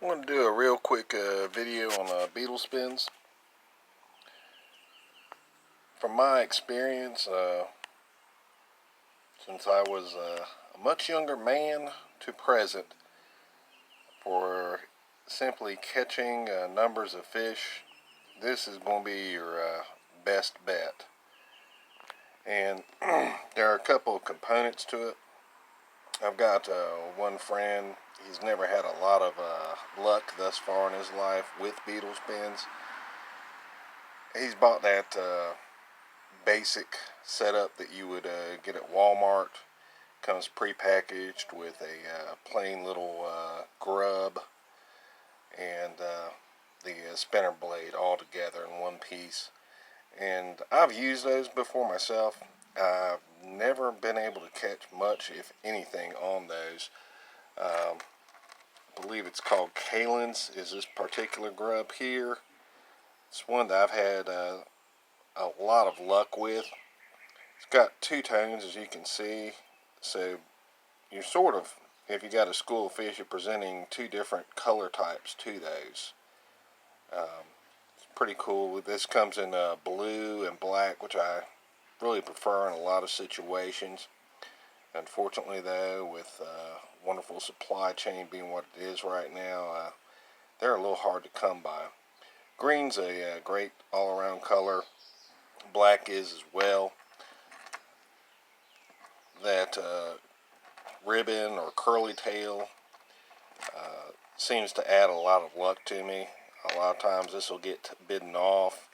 I want to do a real quick video on beetle spins. From my experience, since I was a much younger man to present, for simply catching numbers of fish, this is going to be your best bet. And there are a couple of components to it. I've got one friend. He's never had a lot of luck thus far in his life with beetle spins. He's bought that basic setup that you would get at Walmart. Comes prepackaged with a plain little grub and the spinner blade all together in one piece. And I've used those before myself. I've never been able to catch much, if anything, on those. I believe it's called Kalen's is this particular grub here. It's one that I've had a lot of luck with. It's got two tones, as you can see, so you're sort of, if you got a school of fish, you're presenting two different color types to those. It's pretty cool. This comes in blue and black, which I really prefer in a lot of situations. Unfortunately, though, with wonderful supply chain being what it is right now, they're a little hard to come by. Green's a great all-around color. Black is as well. That ribbon or curly tail seems to add a lot of luck to me. A lot of times this will get bidden off.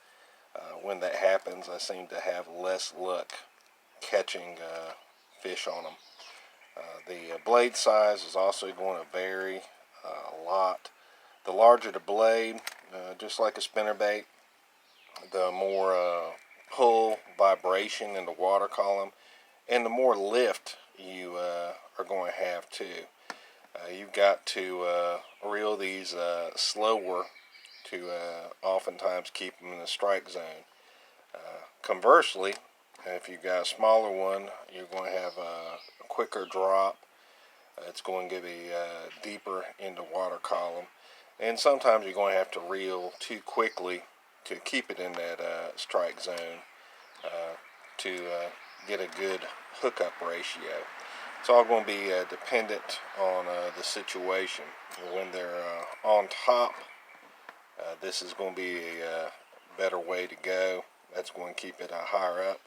When that happens, I seem to have less luck catching fish on them. The blade size is also going to vary a lot. The larger the blade, just like a spinnerbait, the more pull, vibration in the water column, and the more lift you are going to have too. You've got to reel these slower to oftentimes keep them in the strike zone. Conversely, if you've got a smaller one, you're going to have a quicker drop. It's going to be deeper in the water column. And sometimes you're going to have to reel too quickly to keep it in that strike zone to get a good hookup ratio. It's all going to be dependent on the situation. When they're on top, this is going to be a better way to go. That's going to keep it higher up.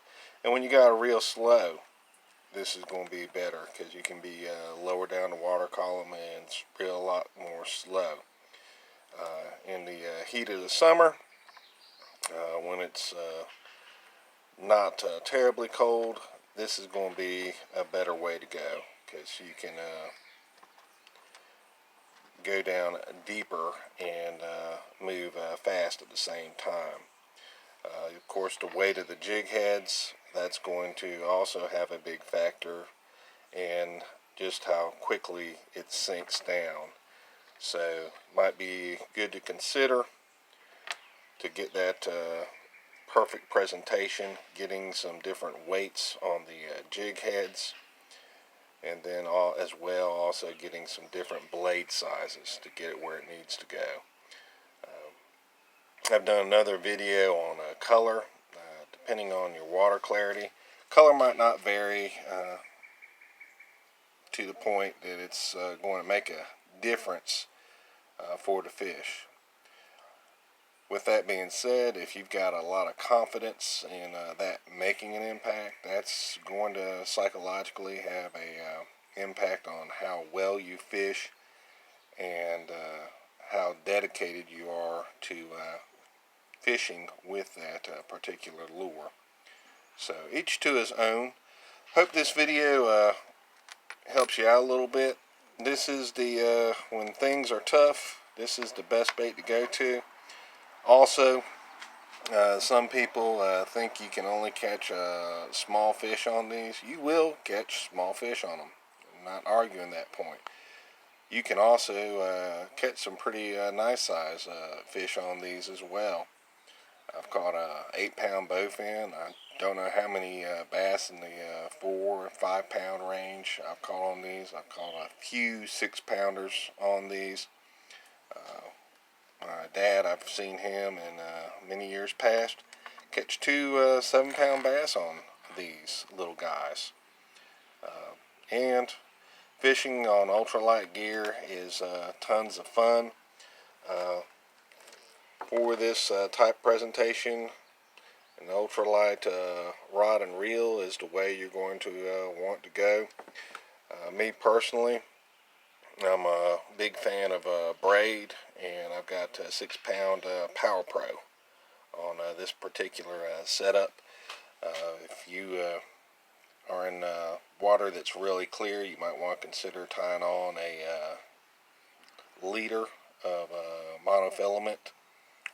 And when you got a reel slow, this is going to be better because you can be lower down the water column and reel a lot more slow. In the heat of the summer, when it's not terribly cold, this is going to be a better way to go because you can go down deeper and move fast at the same time. Of course, the weight of the jig heads, that's going to also have a big factor in just how quickly it sinks down. So, might be good to consider to get that perfect presentation, getting some different weights on the jig heads, and then as well also getting some different blade sizes to get it where it needs to go. I've done another video on color, depending on your water clarity. Color might not vary to the point that it's going to make a difference for the fish. With that being said, if you've got a lot of confidence in that making an impact, that's going to psychologically have a impact on how well you fish and how dedicated you are to fishing with that particular lure. So each to his own. Hope this video helps you out a little bit. This is the when things are tough, this is the best bait to go to. Also, some people think you can only catch small fish on these. You will catch small fish on them. I'm not arguing that point. You can also catch some pretty nice size fish on these as well. I've caught a 8-pound bowfin. I don't know how many bass in the 4 or 5 pound range I've caught on these. I've caught a few 6-pounders on these. My dad, I've seen him in many years past catch two 7-pound bass on these little guys. And fishing on ultralight gear is tons of fun. For this type presentation, an ultralight rod and reel is the way you're going to want to go. Me personally, I'm a big fan of braid, and I've got a 6-pound Power Pro on this particular setup. If you are in water that's really clear, you might want to consider tying on a liter of monofilament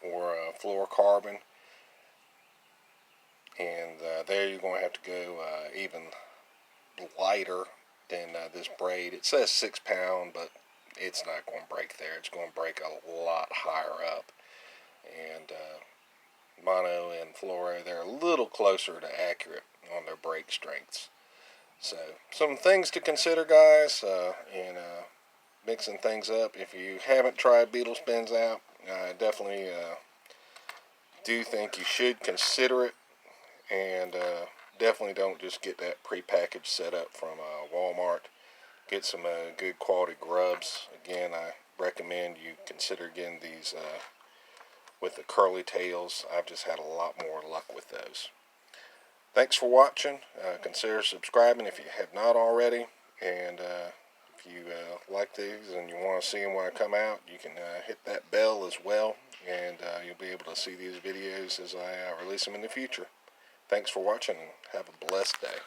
or fluorocarbon, and there you're going to have to go even lighter than this braid. It says 6-pound, but it's not going to break there. It's going to break a lot higher up. And mono and fluoro, they're a little closer to accurate on their break strengths. So some things to consider, guys, in mixing things up. If you haven't tried beetle spins out, I definitely do think you should consider it. And definitely don't just get that prepackaged setup from Walmart. Get some good quality grubs. Again, I recommend you consider getting these with the curly tails. I've just had a lot more luck with those. Thanks for watching. Consider subscribing if you have not already. And if you like these and you want to see them when I come out, you can hit that bell as well. And you'll be able to see these videos as I release them in the future. Thanks for watching, and have a blessed day.